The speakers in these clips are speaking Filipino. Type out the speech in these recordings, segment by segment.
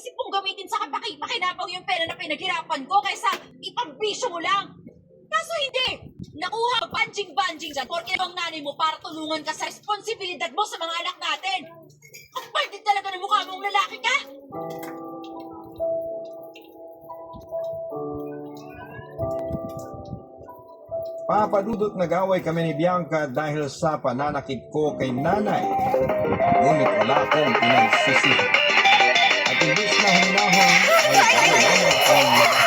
naisip kong gamitin sa kapaki-pakinapaw yung pera na pinaghirapan ko kaysa ipambisyo mo lang. Kaso hindi! Nakuha banjing-banjing dyan porque ang nanay mo para tulungan ka sa responsibilidad mo sa mga anak natin. Ang paldid talaga ng mukha mong lalaki ka! Papadudot nag-away kami ni Bianca dahil sa pananakit ko kay nanay. Ngunit wala akong pinagsisihan. At imbis na huminahon ay kami akong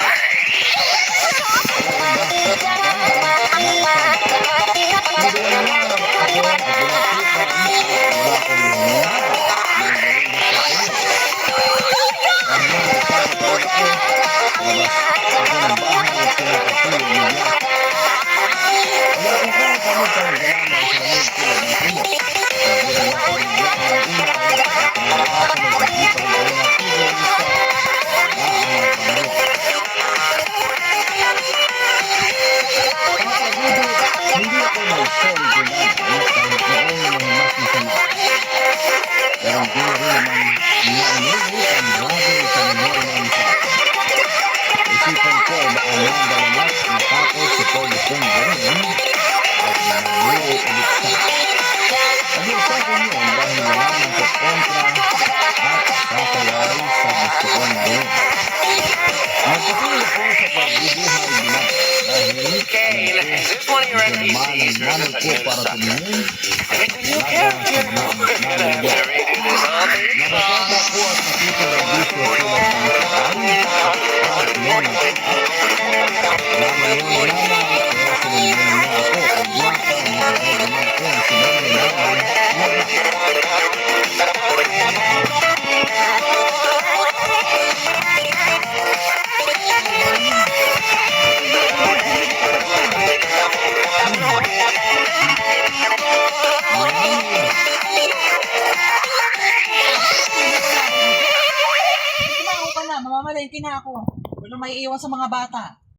isipan ko ay maalang dalamat matapos ito gustong gawin at nangyari ulit sa. Pag-usapan yun dahil malamang sa kontra at sasayay sa gusto kong gawin. Nagpatuloy ko sa pagbubuhay bilang dahil naman ang nanay ko para tumingin at talaga sa mga nanay. Nakasama ko at nakita ng gusto tulad ng sakali at nona. Lamang yung lamang kaya sinundan niya ako ang Bianca ang nakagagamag ko ang sinabi namin. Mamamalengke na ako. Wala may iwan sa mga bata.